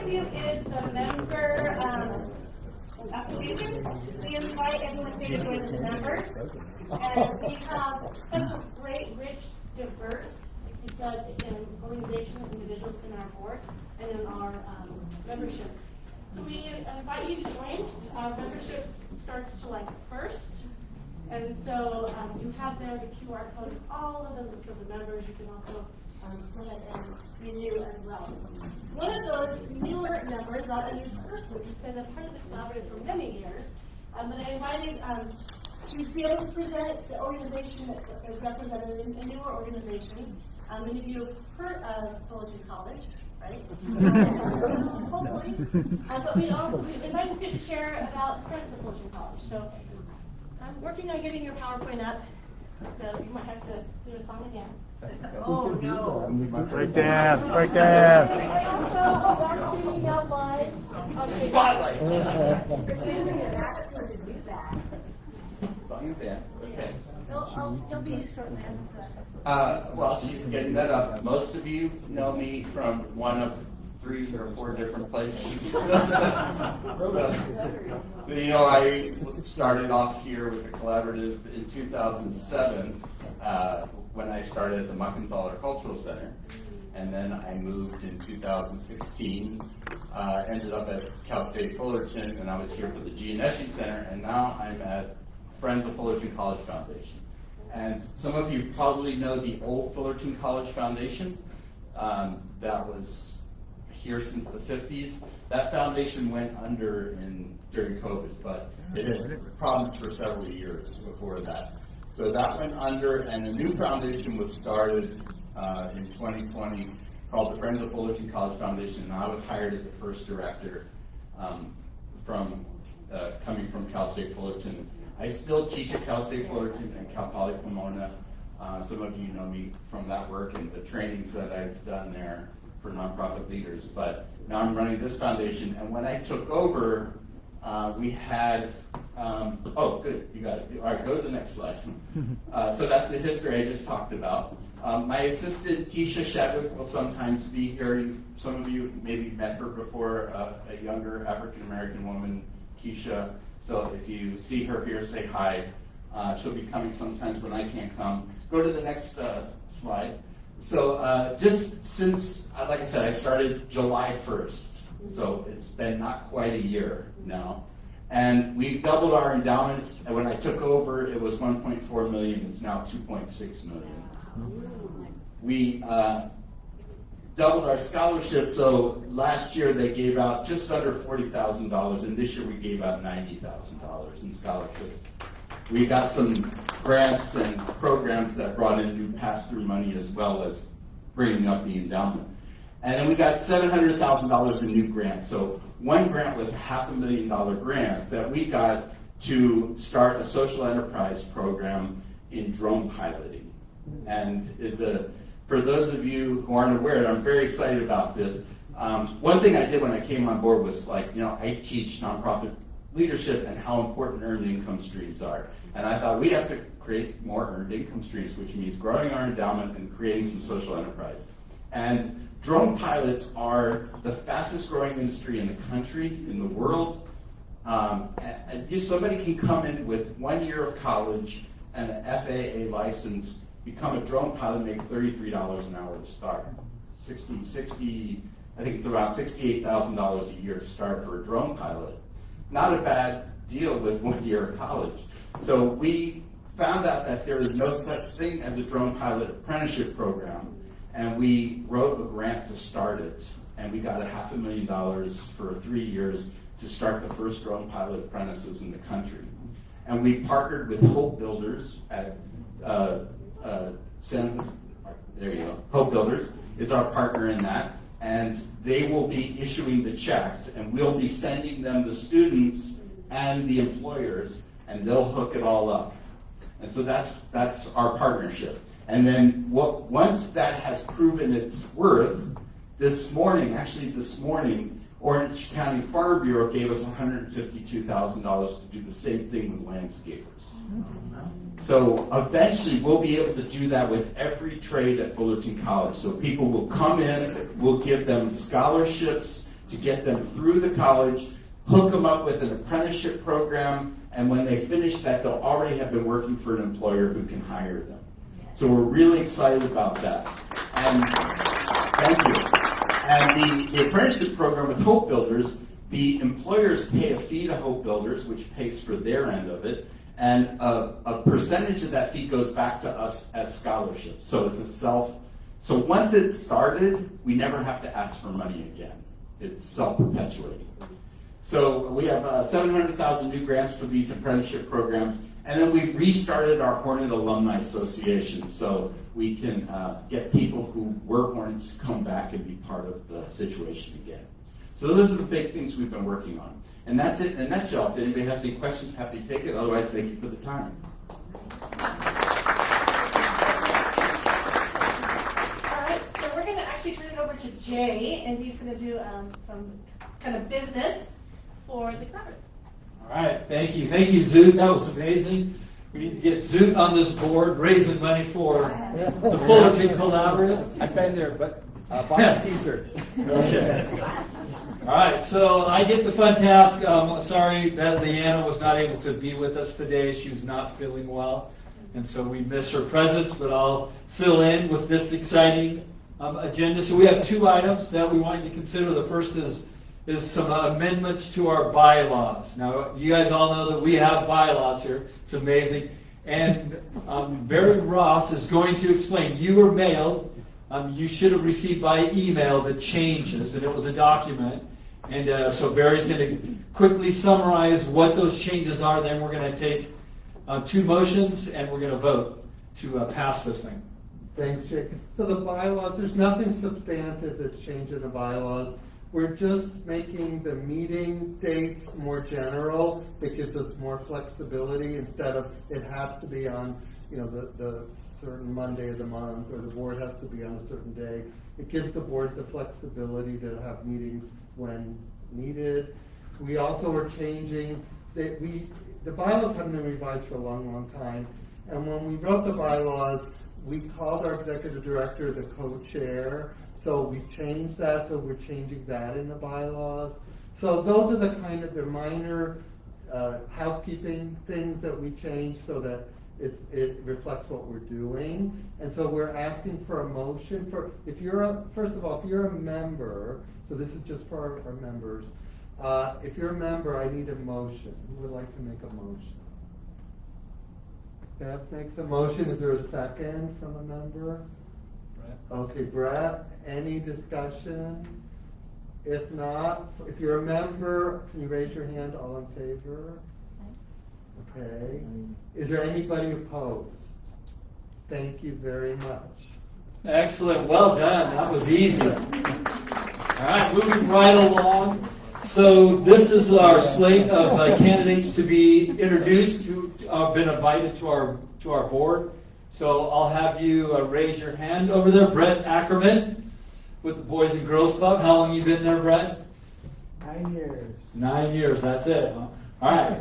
of you is the member application. We invite everyone here to join as members. And we have such a great, rich, diverse, like you said, organization of individuals in our board and in our membership. So we invite you to join. Our membership starts July 1st. And so you have there the QR code of all of the list of the members. You can also go ahead and renew as well. One of those newer members, not a new person, who's been a part of the collaborative for many years, but I invited to be able to present the organization that is represented in a newer organization. Many of you have heard of Fullerton College, right? Hopefully. But we invited you to share about friends of Fullerton College. So I'm working on getting your PowerPoint up, so you might have to do a song and dance. Oh no! Break dance, break dance. I also are streaming out live. Spotlight. Song and dance. Okay. You'll be shortly. Well, she's getting that up. Most of you know me from one of 3 or 4 different places. So, you know, I started off here with the collaborative in 2007 when I started at the Muckenthaler Cultural Center. And then I moved in 2016, ended up at Cal State Fullerton, and I was here for the Gianeschi Center, and now I'm at Friends of Fullerton College Foundation. And some of you probably know the old Fullerton College Foundation. That was here since the 50s. That foundation went under during COVID, but it had problems for several years before that. So that went under, and a new foundation was started in 2020 called the Friends of Fullerton College Foundation, and I was hired as the first director coming from Cal State Fullerton. I still teach at Cal State Fullerton and Cal Poly Pomona. Some of you know me from that work and the trainings that I've done there for nonprofit leaders, but now I'm running this foundation, and when I took over, we had, oh good, you got it. All right, go to the next slide. So that's the history I just talked about. My assistant, Keisha Shadwick, will sometimes be here. Some of you maybe met her before, a younger African-American woman, Keisha. So if you see her here, say hi. She'll be coming sometimes when I can't come. Go to the next slide. So just since, like I said, I started July 1st. So it's been not quite a year now. And we doubled our endowments. And when I took over, it was 1.4 million. It's now 2.6 million. We doubled our scholarships. So last year they gave out just under $40,000, and this year we gave out $90,000 in scholarships. We got some grants and programs that brought in new pass-through money as well as bringing up the endowment. And then we got $700,000 in new grants. So one grant was a $500,000 grant that we got to start a social enterprise program in drone piloting. And for those of you who aren't aware, I'm very excited about this. One thing I did when I came on board was I teach nonprofit leadership and how important earned income streams are. And I thought we have to create more earned income streams, which means growing our endowment and creating some social enterprise. And drone pilots are the fastest growing industry in the country, in the world. Somebody can come in with 1 year of college and an FAA license, become a drone pilot, make $33 an hour to start. I think it's around $68,000 a year to start for a drone pilot. Not a bad deal with 1 year of college. So we found out that there is no such thing as a drone pilot apprenticeship program, and we wrote a grant to start it, and we got $500,000 for 3 years to start the first drone pilot apprentices in the country. And we partnered with Hope Builders at there you go. Hope Builders is our partner in that, and they will be issuing the checks, and we'll be sending them the students and the employers, and they'll hook it all up. And so that's our partnership. And then once that has proven its worth, this morning, Orange County Farm Bureau gave us $152,000 to do the same thing with landscapers. So eventually we'll be able to do that with every trade at Fullerton College. So people will come in, we'll give them scholarships to get them through the college, hook them up with an apprenticeship program, and when they finish that, they'll already have been working for an employer who can hire them. So we're really excited about that. And thank you. And the apprenticeship program with Hope Builders, the employers pay a fee to Hope Builders, which pays for their end of it, and a percentage of that fee goes back to us as scholarships. So it's so once it's started, we never have to ask for money again. It's self-perpetuating. So we have 700,000 new grants for these apprenticeship programs, and then we restarted our Hornet Alumni Association so we can get people who were Hornets to come back and be part of the situation again. So those are the big things we've been working on. And that's it in a nutshell. If anybody has any questions, happy to take it. Otherwise, thank you for the time. All right, so we're going to actually turn it over to Jay, and he's going to do some kind of business for the collaborative. All right, thank you. Thank you, Zoot. That was amazing. We need to get Zoot on this board, raising money for the Fullerton Collaborative. I've been there, but buy a t-shirt. Okay. All right, so I get the fun task. Sorry that Leanna was not able to be with us today. She was not feeling well, and so we miss her presence, but I'll fill in with this exciting agenda. So we have two items that we want you to consider. The first is some amendments to our bylaws. Now, you guys all know that we have bylaws here. It's amazing. And Barry Ross is going to explain. You were mailed. You should have received by email the changes, and it was a document. And so Barry's going to quickly summarize what those changes are. Then we're going to take two motions, and we're going to vote to pass this thing. Thanks, Jake. So the bylaws, there's nothing substantive that's changed in the bylaws. We're just making the meeting dates more general. It gives us more flexibility instead of it has to be on, the certain Monday of the month, or the board has to be on a certain day. It gives the board the flexibility to have meetings when needed. We also are changing the bylaws haven't been revised for a long, long time. And when we wrote the bylaws, we called our executive director the co-chair. So we changed that, so we're changing that in the bylaws. So those are the minor housekeeping things that we changed so that it reflects what we're doing. And so we're asking for a motion first of all, if you're a member, so this is just for our members, if you're a member, I need a motion. Who would like to make a motion? Beth makes a motion. Is there a second from a member? Okay, Brett, any discussion? If not, if you're a member, can you raise your hand, all in favor? Okay. Is there anybody opposed? Thank you very much. Excellent, well done, that was easy. All right, moving right along. So this is our slate of candidates to be introduced who have been invited to our board. So I'll have you raise your hand over there. Brett Ackerman with the Boys and Girls Club. How long have you been there, Brett? 9 years. 9 years, that's it. Huh? All right,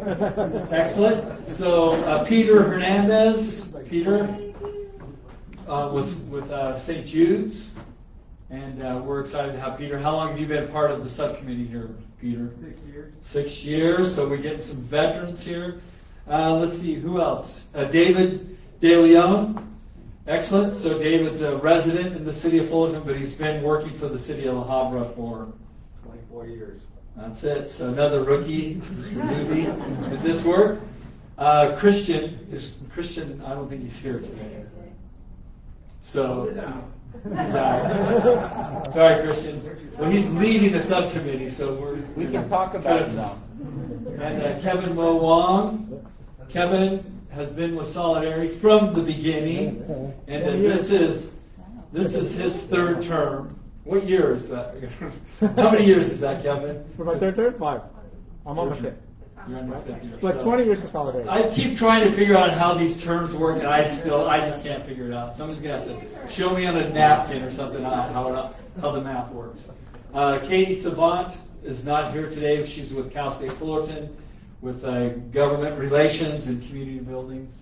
excellent. So Peter Hernandez. Peter was with St. Jude's. And we're excited to have Peter. How long have you been part of the subcommittee here, Peter? 6 years. 6 years, so we're getting some veterans here. Let's see, who else? David De Leon. Excellent. So David's a resident in the city of Fullerton, but he's been working for the city of La Habra for 24 years. That's it. So another rookie, just a newbie in this work. Christian, I don't think he's here today. So he's out. Sorry, Christian. Well, he's leading the subcommittee, so we can talk about it now. And Kevin Mo Wong. Kevin has been with Solidarity from the beginning, and then this is his third term. What year is that? How many years is that, Kevin? For my third term? 5. I'm on my 5th. You're on your 5th year. But 20 years of Solidarity. I keep trying to figure out how these terms work, and I just can't figure it out. Somebody's gonna have to show me on a napkin or something how the math works. Katie Savant is not here today. She's with Cal State Fullerton, with government relations and community buildings.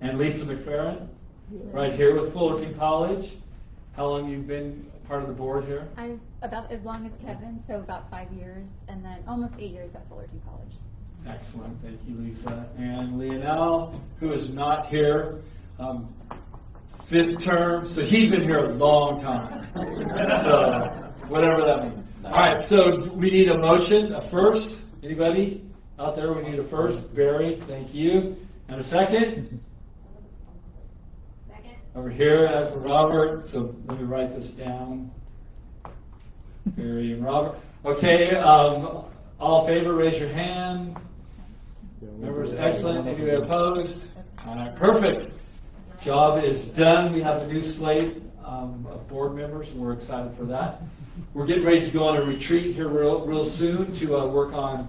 And Lisa McFerrin, right here with Fullerton College. How long have you been part of the board here? I've About as long as Kevin, so about 5 years, and then almost 8 years at Fullerton College. Excellent, thank you, Lisa. And Leonel, who is not here, 5th term, so he's been here a long time. So, whatever that means. All right, so we need a motion, a first. Anybody out there? We need a first. Barry, thank you. And a second? Second. Over here, that's Robert. So let me write this down. Barry and Robert. Okay, all in favor, raise your hand. Members, excellent. Anybody opposed? All right, perfect. Job is done. We have a new slate of board members, and we're excited for that. We're getting ready to go on a retreat here real soon to work on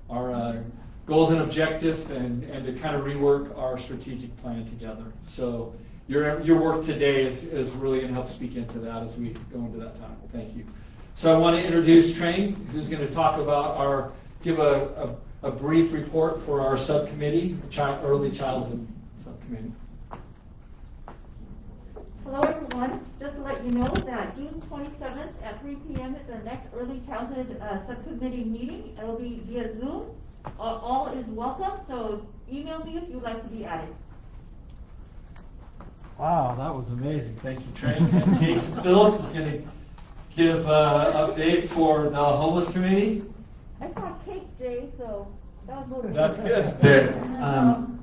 our goals and objectives and to kind of rework our strategic plan together. So your work today is really going to help speak into that as we go into that time. Thank you. So I want to introduce Train, who's going to talk about give a brief report for our subcommittee, early childhood subcommittee. Hello everyone, just to let you know that June 27th at 3 p.m. is our next early childhood subcommittee meeting. It will be via Zoom. All is welcome, so email me if you'd like to be added. Wow, that was amazing. Thank you, Train. And Jason Phillips is going to give an update for the homeless committee. I brought cake, Jay, so that was motivating. That's good. There,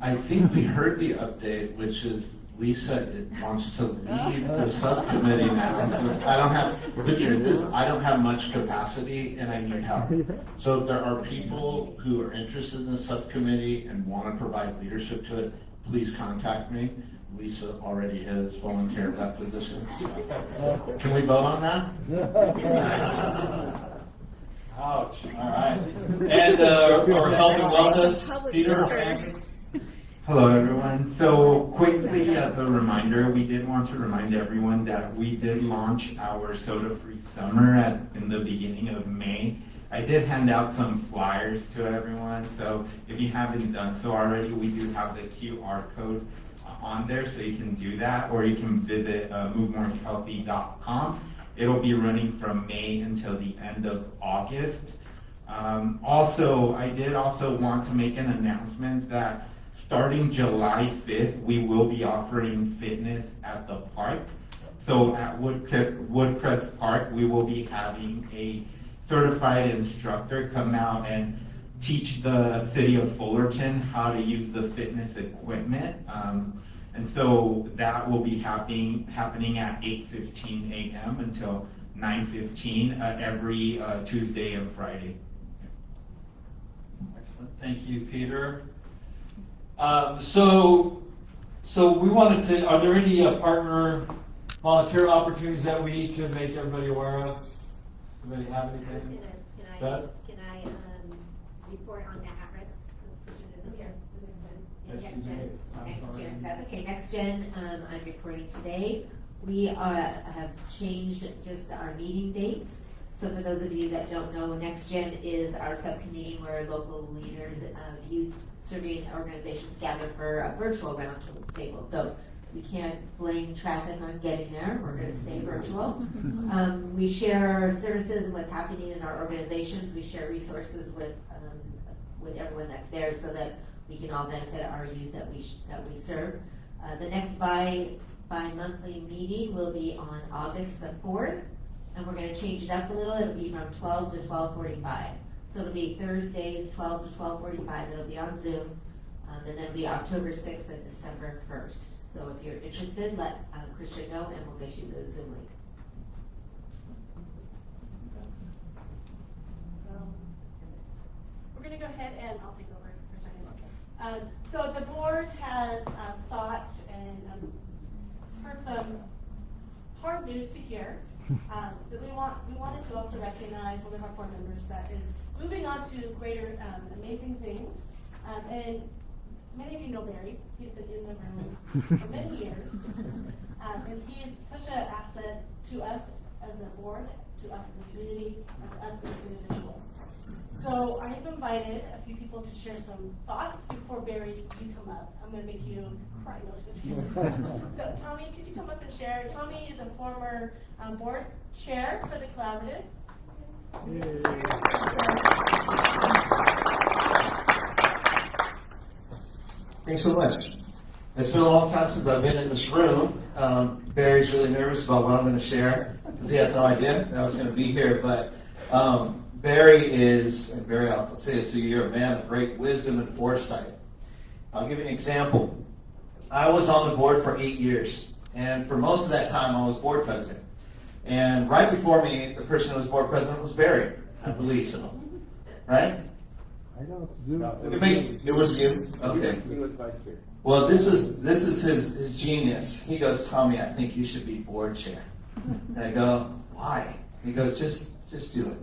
I think we heard the update, which is Lisa wants to lead the subcommittee now. So I don't have, the truth is, I don't have much capacity and I need help. So if there are people who are interested in the subcommittee and want to provide leadership to it, please contact me. Lisa already has volunteered that position. So. Can we vote on that? Ouch. All right. And our health and wellness, Peter. Hello, everyone. So quickly, as a reminder, we did want to remind everyone that we did launch our soda-free summer in the beginning of May. I did hand out some flyers to everyone, so if you haven't done so already, we do have the QR code on there, so you can do that, or you can visit movemorehealthy.com. It'll be running from May until the end of August. Also, I did also want to make an announcement that starting July 5th, we will be offering fitness at the park. So at Woodcrest Park, we will be having a certified instructor come out and teach the city of Fullerton how to use the fitness equipment. And so that will be happening at 8:15 a.m. until 9:15 every Tuesday and Friday. Excellent. Thank you, Peter. So we wanted to, are there any partner volunteer opportunities that we need to make everybody aware of? Anybody have anything? Can I report on that at risk since Christian isn't here? Next gen. That's okay. Next gen, I'm reporting today. We have changed just our meeting dates. So for those of you that don't know, Next Gen is our subcommittee where local leaders of youth serving organizations gather for a virtual roundtable. So we can't blame traffic on getting there. We're going to stay virtual. We share our services and what's happening in our organizations. We share resources with everyone that's there so that we can all benefit our youth that we serve. The next bi-monthly meeting will be on August the 4th. And we're going to change it up a little. It'll be from 12 to 12:45. So it'll be Thursdays, 12 to 12:45. It'll be on Zoom. And then it'll be October 6th and December 1st. So if you're interested, let Christian know and we'll get you the Zoom link. We're going to go ahead and I'll take over for a second. So the board has thought and heard some hard news to hear. But we wanted to also recognize one of our board members that is moving on to greater amazing things. And many of you know Barry. He's been in the room for many years. And he is such an asset to us as a board, to to us as a community, and to us as an individual. So I've invited a few people to share some thoughts before Barry, you come up. I'm going to make you cry. So Tommy, could you come up and share? Tommy is a former board chair for the collaborative. Thanks so much. It's been a long time since I've been in this room. Barry's really nervous about what I'm going to share because he has no idea that I was going to be here. But Barry is, and Barry, I'll say this to you, you're a man of great wisdom and foresight. I'll give you an example. I was on the board for 8 years, and for most of that time I was board president. And right before me, the person who was board president was Barry, I believe so. Right? I know it's Zoom. It was you? Okay. He was vice chair. Well, this is his genius. He goes, Tommy, I think you should be board chair. And I go, why? He goes, just do it.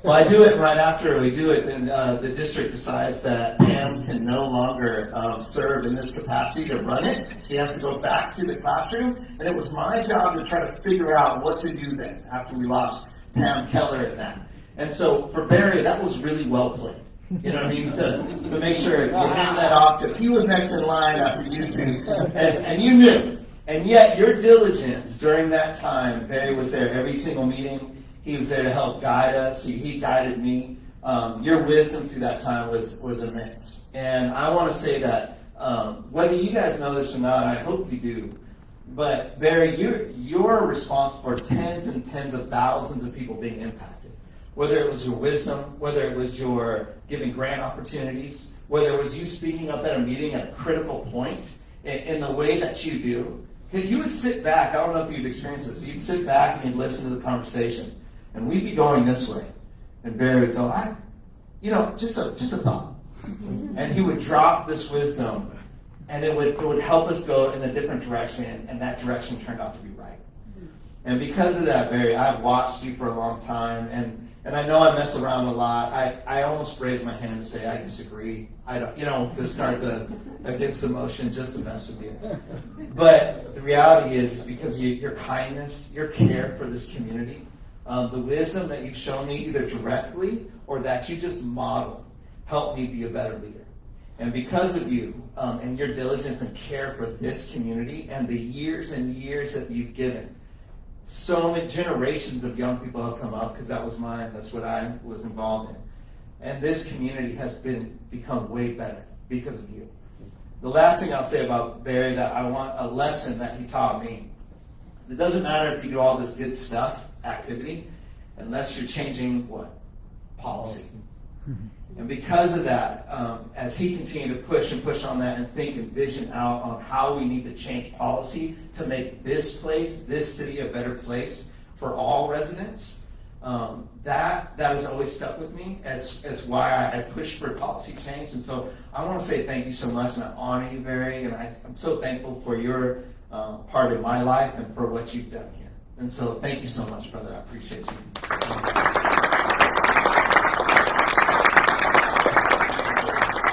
Well, I do it right after we do it, and the district decides that Pam can no longer serve in this capacity to run it. He has to go back to the classroom, and it was my job to try to figure out what to do then after we lost Pam Keller at that. And so for Barry, that was really well played. You know what I mean? To make sure you hand that off, because he was next in line after you two, and you knew. And yet your diligence during that time, Barry was there every single meeting. He was there to help guide us. He guided me. Your wisdom through that time was immense. And I want to say that whether you guys know this or not, I hope you do, but Barry, you're responsible for tens and tens of thousands of people being impacted. Whether it was your wisdom, whether it was your giving grant opportunities, whether it was you speaking up at a meeting at a critical point in the way that you do. You would sit back, I don't know if you've experienced this, you'd sit back and you'd listen to the conversation. And we'd be going this way. And Barry would go, just a thought. And he would drop this wisdom, and it would help us go in a different direction, and that direction turned out to be right. And because of that, Barry, I've watched you for a long time, and I know I mess around a lot. I almost raise my hand to say I disagree. I don't, to start against the motion just to mess with you. But the reality is, because of your kindness, your care for this community, the wisdom that you've shown me either directly or that you just model helped me be a better leader. And because of you and your diligence and care for this community and the years and years that you've given, so many generations of young people have come up, because that's what I was involved in. And this community has become way better because of you. The last thing I'll say about Barry, that I want a lesson that he taught me. It doesn't matter if you do all this good stuff, activity, unless you're changing what? Policy. And because of that, as he continued to push on that and think and vision out on how we need to change policy to make this place, this city, a better place for all residents, that has always stuck with me as why I push for policy change. And so I want to say thank you so much, and I honor you, Barry, and I'm so thankful for your part of my life and for what you've done here. And so thank you so much, brother. I appreciate you.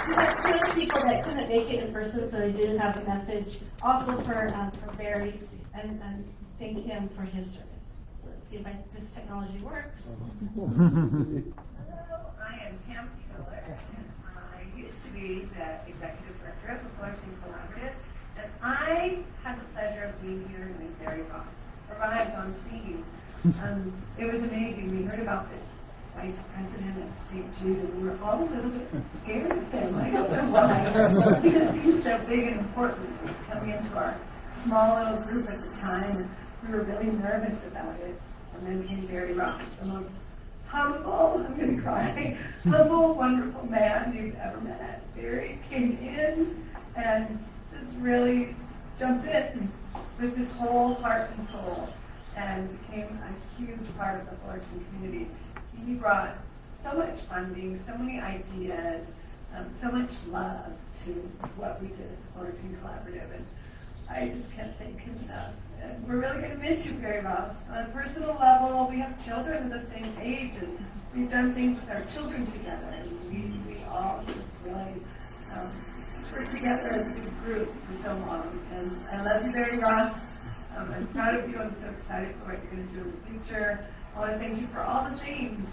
We have two other people that couldn't make it in person, so they did have a message also for Barry, and thank him for his service. So let's see if this technology works. Hello, I am Pam Keller, and I used to be the executive director of the Fullerton Collaborative, and I had the pleasure of being here with Barry Ross, arrived on scene. It was amazing. We heard about this vice president at St. Jude, and we were all a little bit scared of him. I don't know why. He just seemed so big and important. He was coming into our small little group at the time, and we were really nervous about it. And then came Barry Ross, the most humble, I'm going to cry, humble, wonderful man you've ever met. Barry came in and just really jumped in with his whole heart and soul and became a huge part of the Fullerton community. He brought so much funding, so many ideas, so much love to what we did at the Fullerton Collaborative, and I just can't thank him enough. And we're really going to miss you, Barry Ross. On a personal level, we have children of the same age, and we've done things with our children together, and we all just really worked together as a big group for so long. And I love you, Barry Ross. I'm proud of you. I'm so excited for what you're going to do in the future. I want to thank you for all the things.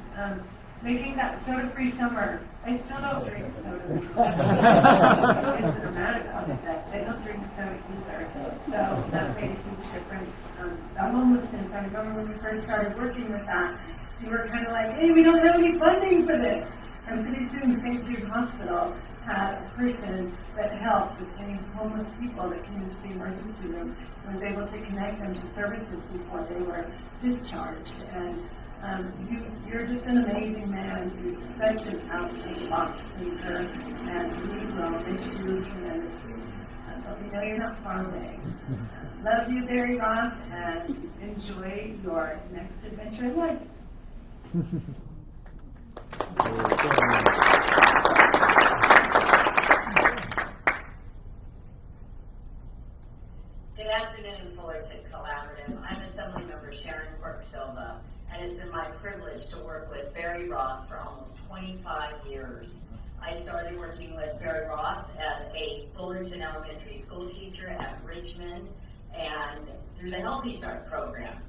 Making that soda-free summer. I still don't drink soda. It's dramatic about it that they don't drink soda either. So that made a huge difference. The homelessness, I remember when we first started working with that, you were kind of like, hey, we don't have any funding for this. And pretty soon St. Jude Hospital had a person that helped with any homeless people that came into the emergency room and was able to connect them to services before they were discharged. And you're just an amazing man. You're such an out-of-the-box thinker, and we will miss you tremendously. But we know you're not far away. Love you, Barry Ross, and enjoy your next adventure in life. Good afternoon, Fullerton Collaborative. I'm Assemblymember Sharon Quirk-Silva, and it's been my privilege to work with Barry Ross for almost 25 years. I started working with Barry Ross as a Fullerton elementary school teacher at Richmond and through the Healthy Start program.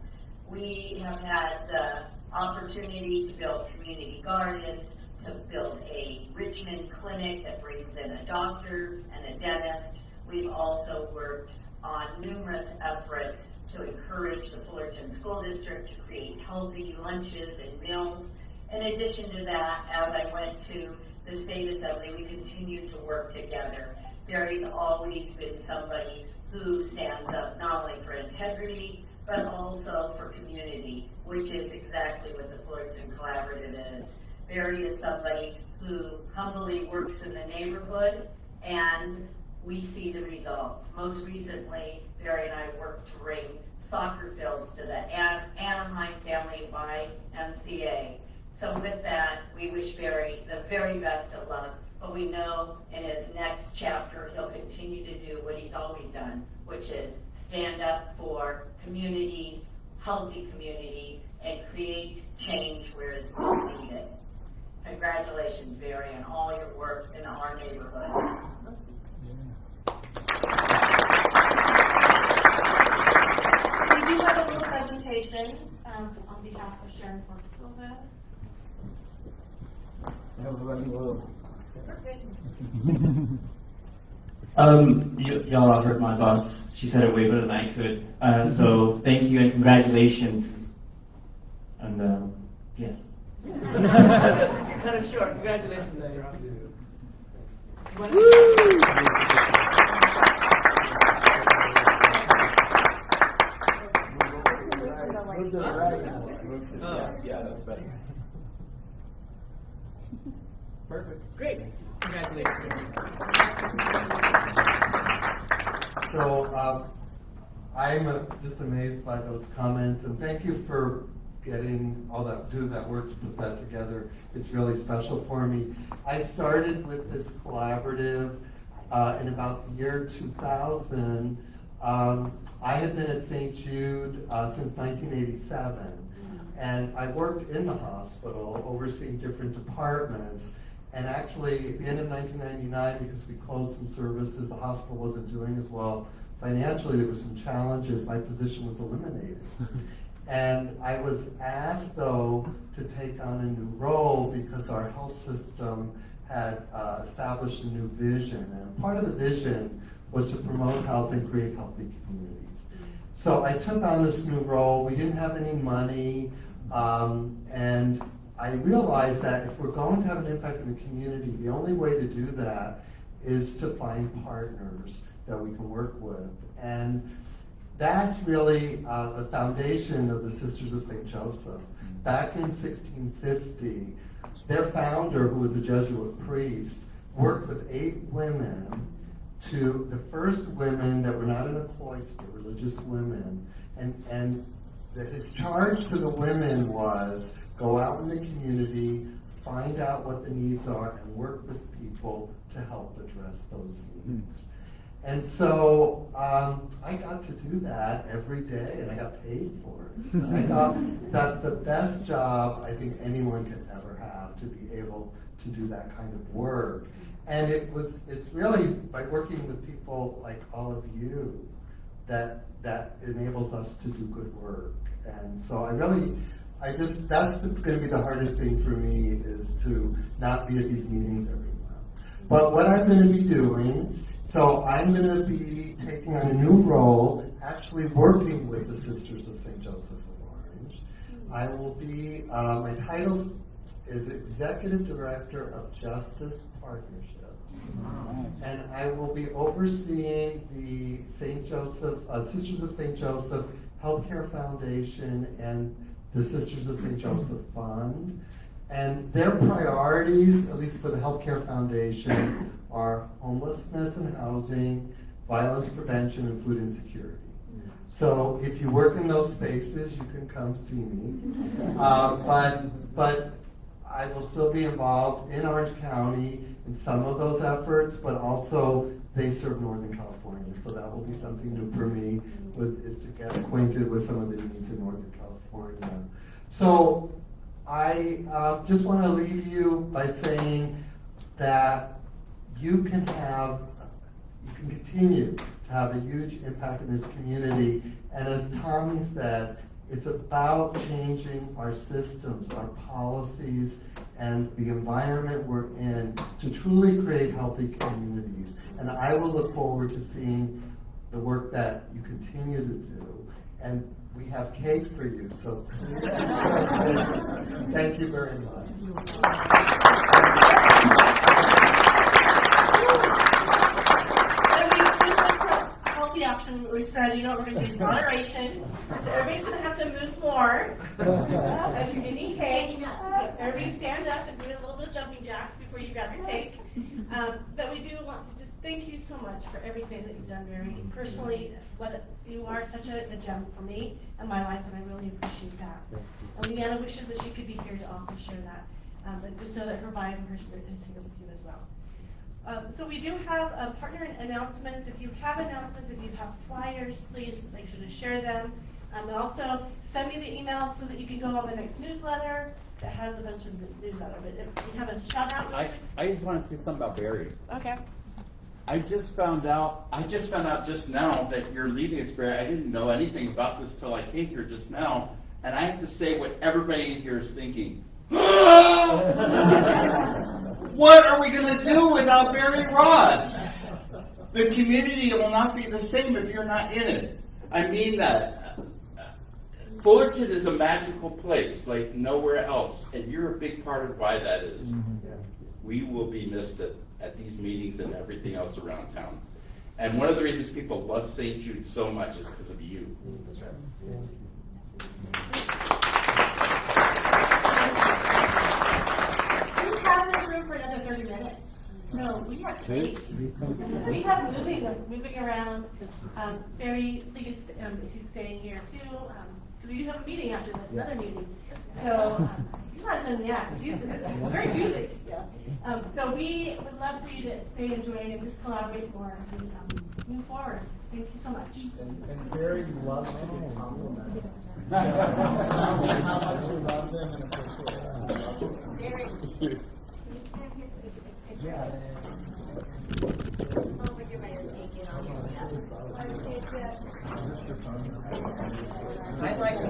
We have had the opportunity to build community gardens, to build a Richmond clinic that brings in a doctor and a dentist. We've also worked on numerous efforts to encourage the Fullerton School District to create healthy lunches and meals. In addition to that, as I went to the State Assembly, we continued to work together. Barry's always been somebody who stands up not only for integrity, but also for community, which is exactly what the Fullerton Collaborative is. Barry is somebody who humbly works in the neighborhood, and we see the results. Most recently, Barry and I worked to bring soccer fields to the Anaheim Family YMCA. So with that, we wish Barry the very best of luck, but we know in his next chapter, he'll continue to do what he's always done, which is stand up for communities, healthy communities, and create change where it's most needed. Congratulations, Barry, on all your work in our neighborhoods. We do have a little presentation on behalf of Sharon Quirk-Silva. Y'all all heard my boss. She said it way better than I could. So thank you and congratulations. And yes. Kind of short. Congratulations, Mr. Ross. Yeah, that's better. Perfect. Great. Congratulations. So I'm just amazed by those comments, and thank you for getting do that work to put that together. It's really special for me. I started with this collaborative in about the year 2000. I had been at St. Jude since 1987, and I worked in the hospital overseeing different departments. And actually, at the end of 1999, because we closed some services, the hospital wasn't doing as well financially, there were some challenges, my position was eliminated. And I was asked, though, to take on a new role because our health system had established a new vision. And part of the vision was to promote health and create healthy communities. So I took on this new role. We didn't have any money, and I realized that if we're going to have an impact in the community, the only way to do that is to find partners that we can work with. And that's really the foundation of the Sisters of St. Joseph. Back in 1650, their founder, who was a Jesuit priest, worked with 8 women, the first women that were not in a cloister, religious women, and his charge to the women was go out in the community, find out what the needs are, and work with people to help address those needs. And so I got to do that every day, and I got paid for it. I thought that's the best job I think anyone could ever have, to be able to do that kind of work. And it's really by working with people like all of you that enables us to do good work. And so I really that's going to be the hardest thing for me, is to not be at these meetings every month. But what I'm going to be doing, so I'm going to be taking on a new role, actually working with the Sisters of St. Joseph of Orange. I will be, my title is Executive Director of Justice Partnerships. And I will be overseeing the St. Joseph, Sisters of St. Joseph Healthcare Foundation and the Sisters of St. Joseph Fund. And their priorities, at least for the Healthcare Foundation, are homelessness and housing, violence prevention, and food insecurity. So if you work in those spaces, you can come see me. But I will still be involved in Orange County in some of those efforts, but also they serve Northern California, so that will be something new for me, is to get acquainted with some of the needs in Northern California. So I just want to leave you by saying that you can continue to have a huge impact in this community, and as Tommy said, it's about changing our systems, our policies, and the environment we're in to truly create healthy communities. And I will look forward to seeing the work that you continue to do. And we have cake for you, so thank you very much. Healthy option, we said, we're going to use moderation, so everybody's going to have to move more. If you're getting cake, everybody stand up and do a little bit of jumping jacks before you grab your cake. But we do want to just thank you so much for everything that you've done, Mary. Personally, you are such a gem for me and my life, and I really appreciate that. And Leanna wishes that she could be here to also share that. But just know that her vibe and her spirit is here with you as well. So we do have partner announcements. If you have announcements, if you have flyers, please make sure to share them. And also send me the email so that you can go on the next newsletter that has a bunch of newsletter. But if you have a shout out, I just want to say something about Barry. Okay. I just found out just now that you're leaving us, Barry. I didn't know anything about this till I came here just now, and I have to say what everybody in here is thinking. What are we going to do without Barry Ross? The community will not be the same if you're not in it. I mean that. Fullerton is a magical place like nowhere else, and you're a big part of why that is. We will be missed at these meetings and everything else around town. And one of the reasons people love St. Jude so much is because of you. We have this room for another 30 minutes. So we have moving around. Very pleased if he's staying here too, because we do have a meeting after this, another meeting. So he's not done yet. He's very busy. So we would love for you to stay and join and just collaborate more as we move forward. Thank you so much. And Barry loves to be complimented. How much you love them and appreciate them. Barry. Yeah. I'd like to